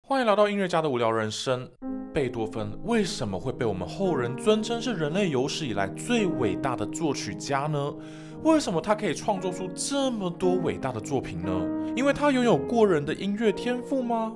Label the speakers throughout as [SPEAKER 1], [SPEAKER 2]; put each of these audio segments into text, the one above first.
[SPEAKER 1] 欢迎来到音乐家的无聊人生。贝多芬为什么会被我们后人尊称是人类有史以来最伟大的作曲家呢？为什么他可以创作出这么多伟大的作品呢？因为他拥有过人的音乐天赋吗？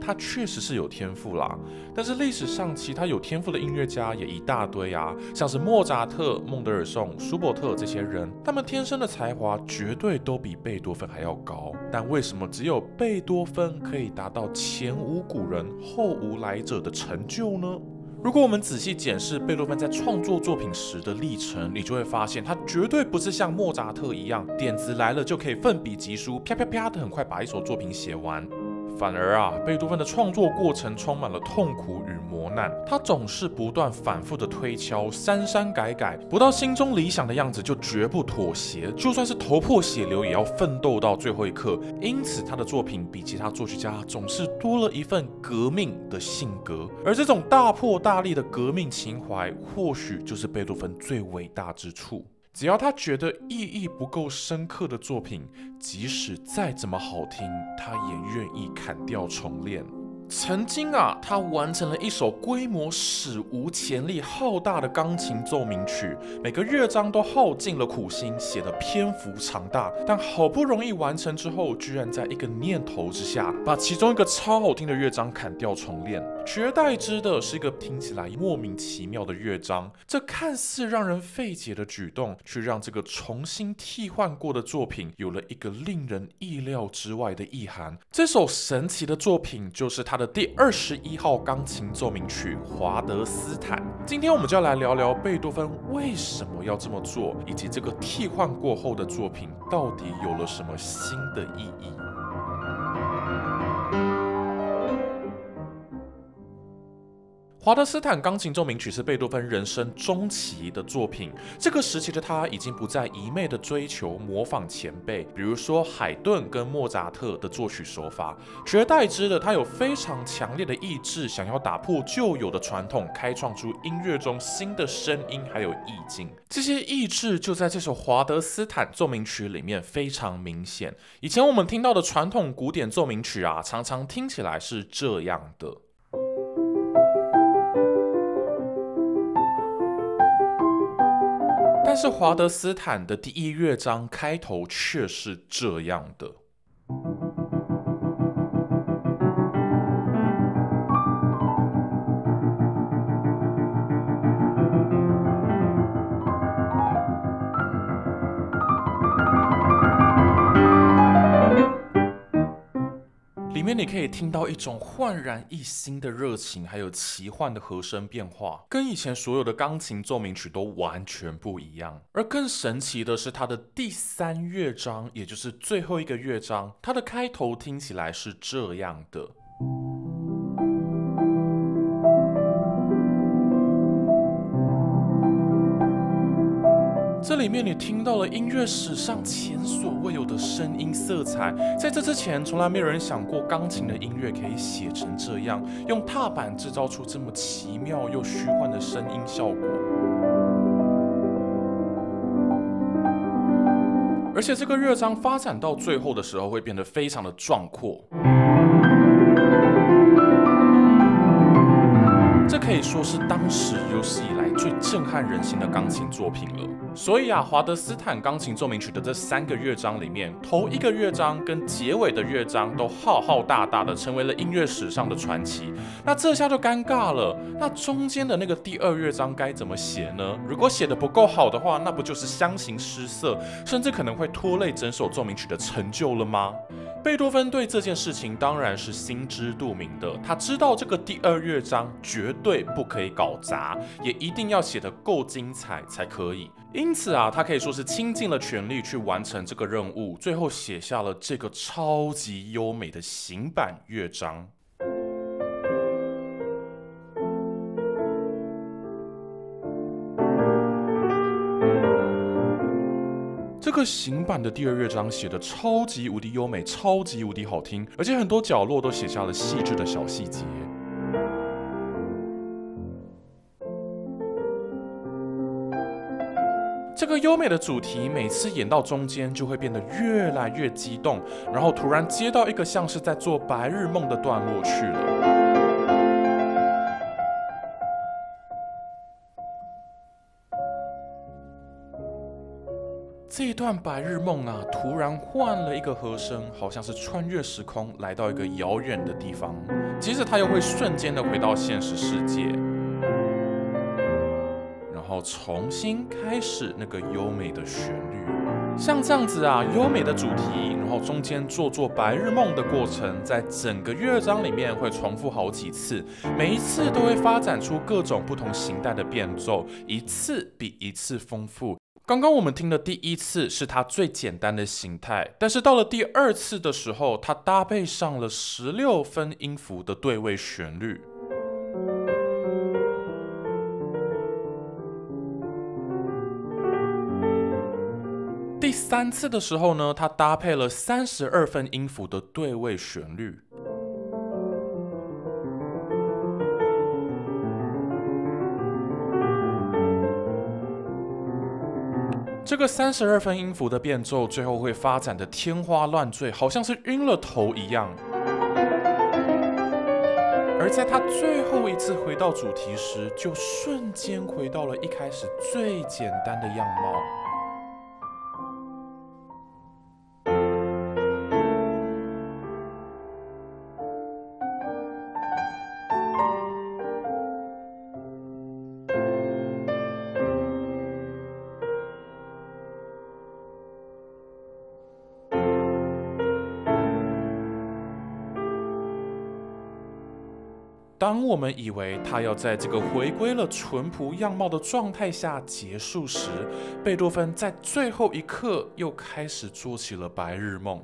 [SPEAKER 1] 他确实是有天赋啦，但是历史上其他有天赋的音乐家也一大堆啊，像是莫扎特、孟德尔颂、舒伯特这些人，他们天生的才华绝对都比贝多芬还要高。但为什么只有贝多芬可以达到前无古人后无来者的成就呢？如果我们仔细检视贝多芬在创作作品时的历程，你就会发现他绝对不是像莫扎特一样，点子来了就可以奋笔疾书，啪啪啪的很快把一首作品写完。反而贝多芬的创作过程充满了痛苦与磨难，他总是不断反复的推敲，删删改改，不到心中理想的样子就绝不妥协，就算是头破血流也要奋斗到最后一刻。因此他的作品比其他作曲家总是多了一份革命的性格，而这种大破大立的革命情怀，或许就是贝多芬最伟大之处。只要他觉得意义不够深刻的作品，即使再怎么好听，他也愿意砍掉重练。曾经他完成了一首规模史无前例浩大的钢琴奏鸣曲，每个乐章都耗尽了苦心，写的篇幅长大，但好不容易完成之后，居然在一个念头之下，把其中一个超好听的乐章砍掉重练，取而代之的是一个听起来莫名其妙的乐章。这看似让人费解的举动，却让这个重新替换过的作品有了一个令人意料之外的意涵。这首神奇的作品就是他的第21号钢琴奏鸣曲《华德斯坦》。今天我们就要来聊聊贝多芬为什么要这么做，以及这个替换过后的作品到底有了什么新的意义。华德斯坦钢琴奏鸣曲是贝多芬人生中期的作品。这个时期的他已经不再一昧的追求模仿前辈，比如说海顿跟莫扎特的作曲手法，取而代之的他有非常强烈的意志，想要打破旧有的传统，开创出音乐中新的声音还有意境。这些意志就在这首华德斯坦奏鸣曲里面非常明显。以前我们听到的传统古典奏鸣曲常常听起来是这样的。但是华德斯坦的第一乐章开头却是这样的。里面你可以听到一种焕然一新的热情，还有奇幻的和声变化，跟以前所有的钢琴奏鸣曲都完全不一样。而更神奇的是它的第3乐章，也就是最后一个乐章，它的开头听起来是这样的。这里面你听到了音乐史上前所未有的声音色彩，在这之前从来没有人想过钢琴的音乐可以写成这样，用踏板制造出这么奇妙又虚幻的声音效果。而且这个乐章发展到最后的时候会变得非常的壮阔，这可以说是当时有史以来最震撼人心的钢琴作品了。所以华德斯坦钢琴奏鸣曲的这3个乐章里面，头一个乐章跟结尾的乐章都浩浩大大的成为了音乐史上的传奇。那这下就尴尬了，那中间的那个第2乐章该怎么写呢？如果写得不够好的话，那不就是相形失色，甚至可能会拖累整首奏鸣曲的成就了吗？贝多芬对这件事情当然是心知肚明的，他知道这个第2乐章绝对不可以搞砸，也一定要写得够精彩才可以。因此他可以说是倾尽了全力去完成这个任务，最后写下了这个超级优美的行板乐章。这个行板的第2乐章写得超级无敌优美，超级无敌好听，而且很多角落都写下了细致的小细节。这个优美的主题每次演到中间就会变得越来越激动，然后突然接到一个像是在做白日梦的段落去了。这一段白日梦啊，突然换了一个和声，好像是穿越时空来到一个遥远的地方，接着他又会瞬间的回到现实世界，然后重新开始那个优美的旋律。像这样子啊，优美的主题，然后中间做白日梦的过程，在整个乐章里面会重复好几次，每一次都会发展出各种不同形态的变奏，一次比一次丰富。刚刚我们听的第一次是它最简单的形态，但是到了第二次的时候，它搭配上了16分音符的对位旋律。第三次的时候呢，它搭配了32分音符的对位旋律。这个32分音符的变奏最后会发展的天花乱坠，好像是晕了头一样。而在他最后一次回到主题时，就瞬间回到了一开始最简单的样貌。当我们以为他要在这个回归了淳朴样貌的状态下结束时，贝多芬在最后一刻又开始做起了白日梦。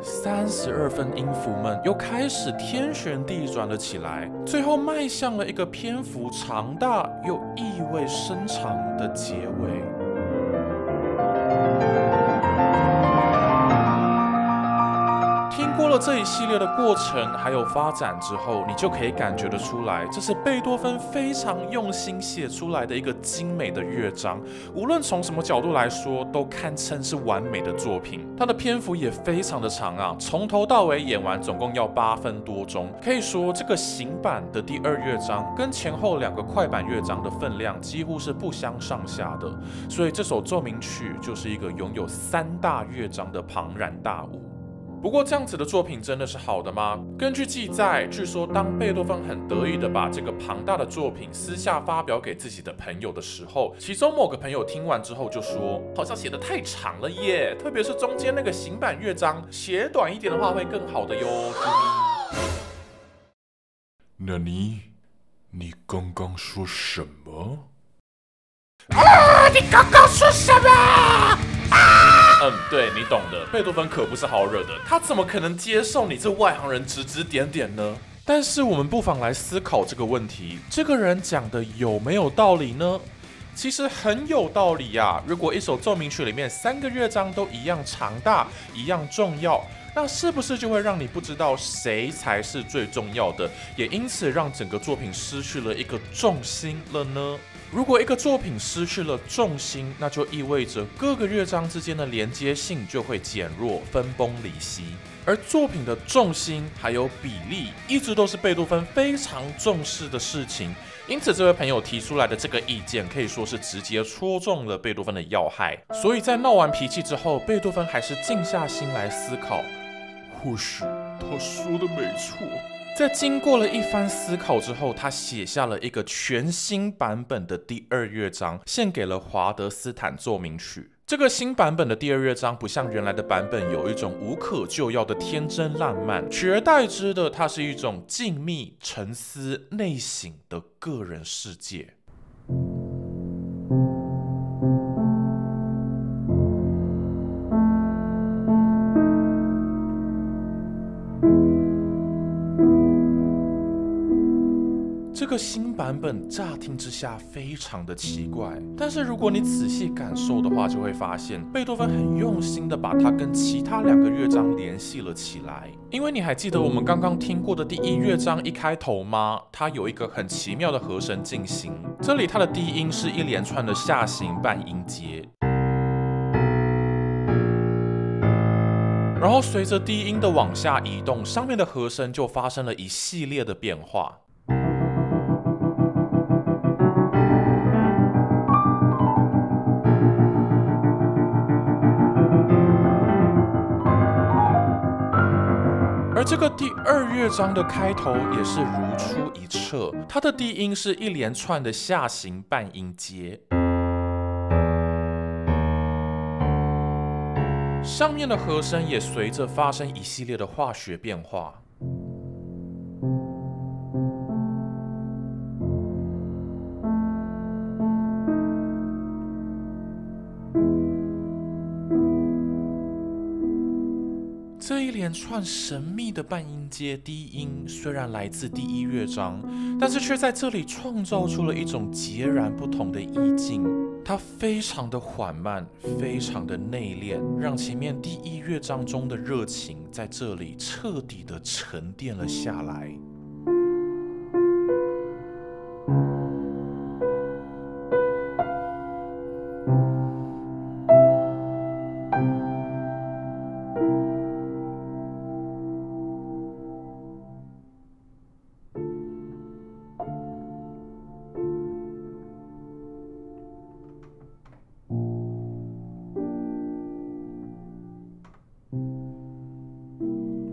[SPEAKER 1] 32分音符们又开始天旋地转了起来，最后迈向了一个篇幅长大又意味深长的结尾。听过了这一系列的过程还有发展之后，你就可以感觉得出来，这是贝多芬非常用心写出来的一个精美的乐章，无论从什么角度来说，都堪称是完美的作品。它的篇幅也非常的长啊，从头到尾演完总共要8分多钟，可以说这个行版的第2乐章跟前后2个快板乐章的分量几乎是不相上下的，所以这首奏鸣曲就是一个拥有3大乐章的庞然大物。不过这样子的作品真的是好的吗？根据记载，据说当贝多芬很得意的把这个庞大的作品私下发表给自己的朋友的时候，其中某个朋友听完之后就说，好像写得太长了耶，特别是中间那个行板乐章，写短一点的话会更好的哟。
[SPEAKER 2] 那你刚刚说什么？
[SPEAKER 1] 你刚刚说什么？对，你懂的。贝多芬可不是好惹的，他怎么可能接受你这外行人指指点点呢？但是我们不妨来思考这个问题：这个人讲的有没有道理呢？其实很有道理呀。如果一首奏鸣曲里面3个乐章都一样长大、一样重要，那是不是就会让你不知道谁才是最重要的，也因此让整个作品失去了一个重心了呢？如果一个作品失去了重心，那就意味着各个乐章之间的连接性就会减弱、分崩离析。而作品的重心还有比例，一直都是贝多芬非常重视的事情。因此，这位朋友提出来的这个意见，可以说是直接戳中了贝多芬的要害。所以在闹完脾气之后，贝多芬还是静下心来思考，
[SPEAKER 2] 或许他说的没错。
[SPEAKER 1] 在经过了一番思考之后，他写下了一个全新版本的第2乐章，献给了华德斯坦奏鸣曲。这个新版本的第2乐章不像原来的版本有一种无可救药的天真烂漫，取而代之的，它是一种静谧、沉思、内省的个人世界。这个新版本乍听之下非常的奇怪，但是如果你仔细感受的话，就会发现贝多芬很用心的把它跟其他2个乐章联系了起来。因为你还记得我们刚刚听过的第1乐章一开头吗？它有一个很奇妙的和声进行，这里它的低音是一连串的下行半音阶，然后随着低音的往下移动，上面的和声就发生了一系列的变化。而这个第2乐章的开头也是如出一辙，它的低音是一连串的下行半音阶，上面的和声也随着发生一系列的化学变化。这一连串神秘的半音阶低音虽然来自第1乐章，但是却在这里创造出了一种截然不同的意境。它非常的缓慢，非常的内敛，让前面第1乐章中的热情在这里彻底的沉淀了下来。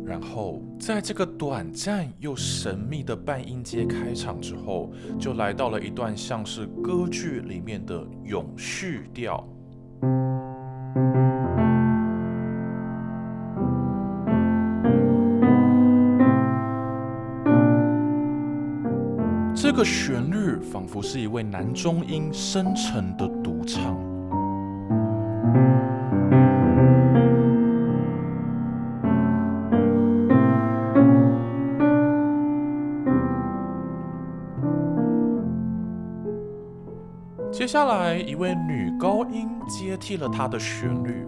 [SPEAKER 1] 然后，在这个短暂又神秘的半音阶开场之后，就来到了一段像是歌剧里面的永续调。这个旋律仿佛是一位男中音深沉的独唱。接下来，一位女高音接替了她的旋律。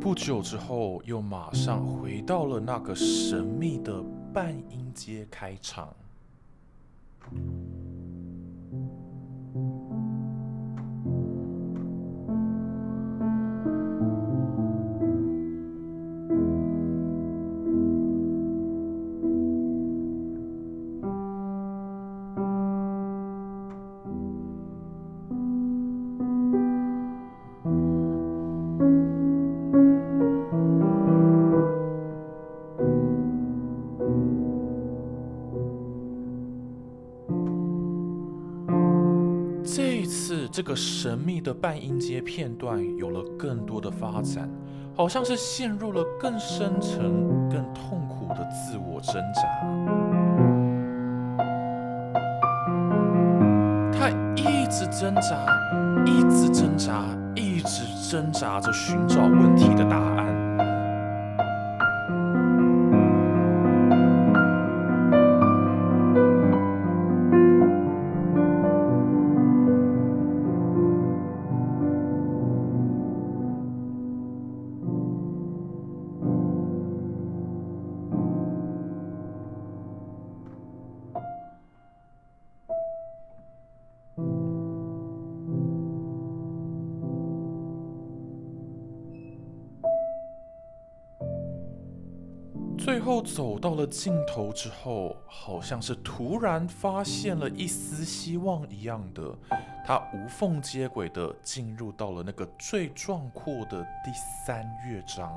[SPEAKER 1] 不久之后，又马上回到了那个神秘的半音阶开场。这一次，这个神秘的半音阶片段有了更多的发展，好像是陷入了更深层、更痛苦的自我挣扎。他一直挣扎，一直挣扎，一直挣扎着寻找问题的答案。最后走到了尽头之后，好像是突然发现了一丝希望一样的，他无缝接轨的进入到了那个最壮阔的第3乐章。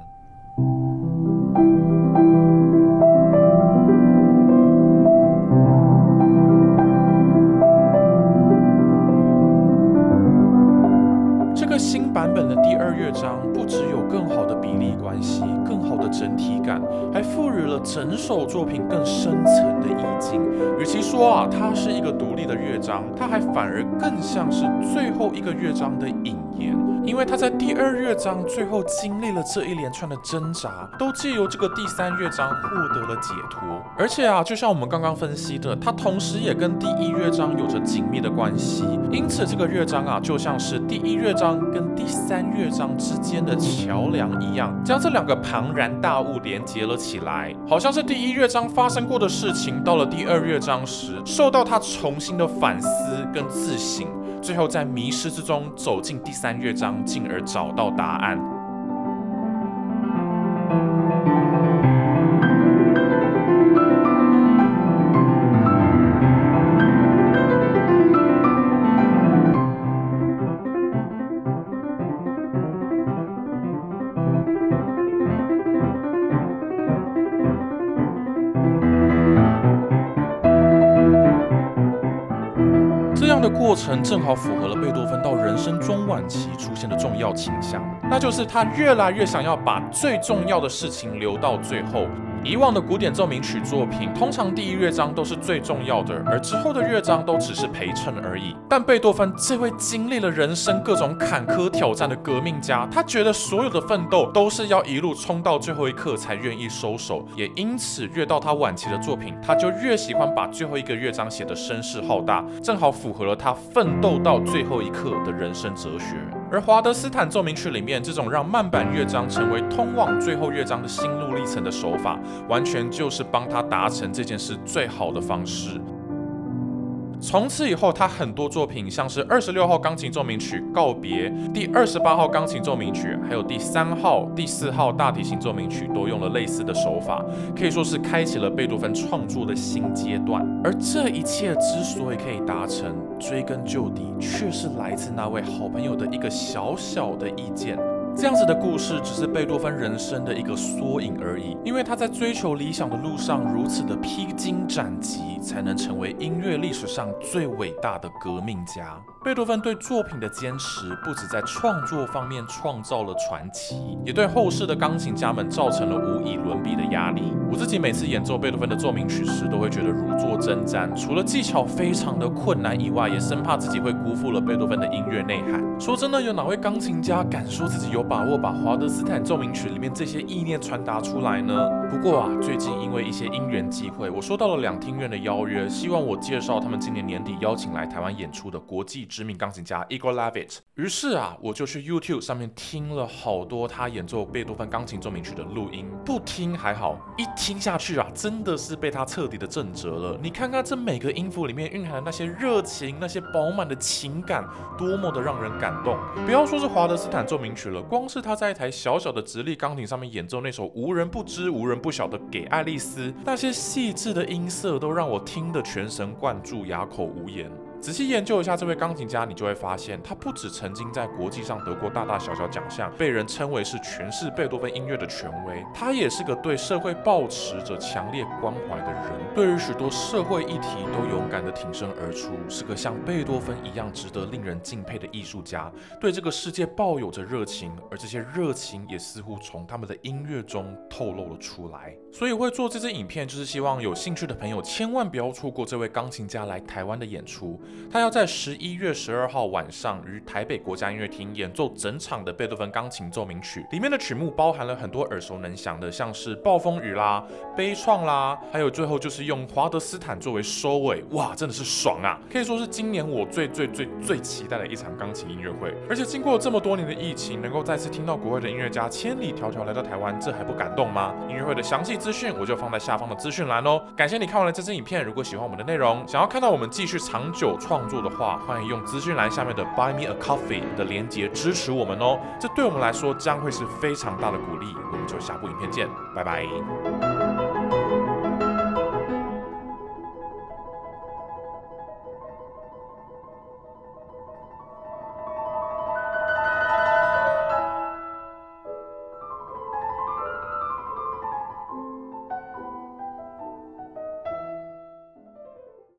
[SPEAKER 1] 这个为新版本的第2乐章不只有更好的比例关系、更好的整体感，还赋予了整首作品更深层的意境。与其说它是一个独立的乐章，它还反而更像是最后一个乐章的引言，因为它在第2乐章最后经历了这一连串的挣扎，都借由这个第3乐章获得了解脱。而且就像我们刚刚分析的，它同时也跟第1乐章有着紧密的关系，因此这个乐章就像是第1乐章跟第3乐章之间的桥梁一样，将这2个庞然大物连接了起来，好像是第1乐章发生过的事情，到了第2乐章时，受到他重新的反思跟自省，最后在迷失之中走进第3乐章，进而找到答案。这样的过程正好符合了贝多芬到人生中晚期出现的重要倾向，那就是他越来越想要把最重要的事情留到最后。以往的古典奏鸣曲作品，通常第1乐章都是最重要的，而之后的乐章都只是陪衬而已。但贝多芬这位经历了人生各种坎坷挑战的革命家，他觉得所有的奋斗都是要一路冲到最后一刻才愿意收手，也因此越到他晚期的作品，他就越喜欢把最后一个乐章写得声势浩大，正好符合了他奋斗到最后一刻的人生哲学。而华德斯坦奏鸣曲里面这种让慢板乐章成为通往最后乐章的心路历程的手法，完全就是帮他达成这件事最好的方式。从此以后，他很多作品，像是26号钢琴奏鸣曲《告别》、第28号钢琴奏鸣曲，还有第3号、第4号大提琴奏鸣曲，都用了类似的手法，可以说是开启了贝多芬创作的新阶段。而这一切之所以可以达成，追根究底，却是来自那位好朋友的一个小小的意见。这样子的故事只是贝多芬人生的一个缩影而已，因为他在追求理想的路上如此的披荆斩棘，才能成为音乐历史上最伟大的革命家。贝多芬对作品的坚持，不只在创作方面创造了传奇，也对后世的钢琴家们造成了无以伦比的压力。我自己每次演奏贝多芬的奏鸣曲时，都会觉得如坐针毡，除了技巧非常的困难以外，也生怕自己会辜负了贝多芬的音乐内涵。说真的，有哪位钢琴家敢说自己有把握把华德斯坦奏鸣曲里面这些意念传达出来呢？不过最近因为一些因缘机会，我收到了2厅院的邀约，希望我介绍他们今年年底邀请来台湾演出的国际知名钢琴家 Igor Levit。于是我就去 YouTube 上面听了好多他演奏贝多芬钢琴奏鸣曲的录音，不听还好，一听下去真的是被他彻底的震折了。你看看这每个音符里面蕴含的那些热情，那些饱满的情感，多么的让人感动。不要说是华德斯坦奏鸣曲了，光是他在一台小小的直立钢琴上面演奏那首无人不知无人不晓的《给爱丽丝》，那些细致的音色都让我听得全神贯注，哑口无言。仔细研究一下这位钢琴家，你就会发现，他不只曾经在国际上得过大大小小奖项，被人称为是诠释贝多芬音乐的权威，他也是个对社会抱持着强烈关怀的人，对于许多社会议题都勇敢地挺身而出，是个像贝多芬一样值得令人敬佩的艺术家，对这个世界抱有着热情，而这些热情也似乎从他们的音乐中透露了出来。所以会做这支影片，就是希望有兴趣的朋友千万不要错过这位钢琴家来台湾的演出。他要在11月12号晚上于台北国家音乐厅演奏整场的贝多芬钢琴奏鸣曲，里面的曲目包含了很多耳熟能详的，像是暴风雨啦、悲怆啦，还有最后就是用华德斯坦作为收尾，哇，真的是爽啊！可以说是今年我最期待的一场钢琴音乐会。而且经过这么多年的疫情，能够再次听到国外的音乐家千里迢迢来到台湾，这还不感动吗？音乐会的详细资讯我就放在下方的资讯栏哦。感谢你看完了这支影片，如果喜欢我们的内容，想要看到我们继续长久创作的话，欢迎用资讯栏下面的 Buy Me a Coffee 的连结支持我们哦，这对我们来说将会是非常大的鼓励。我们就下部影片见，拜拜。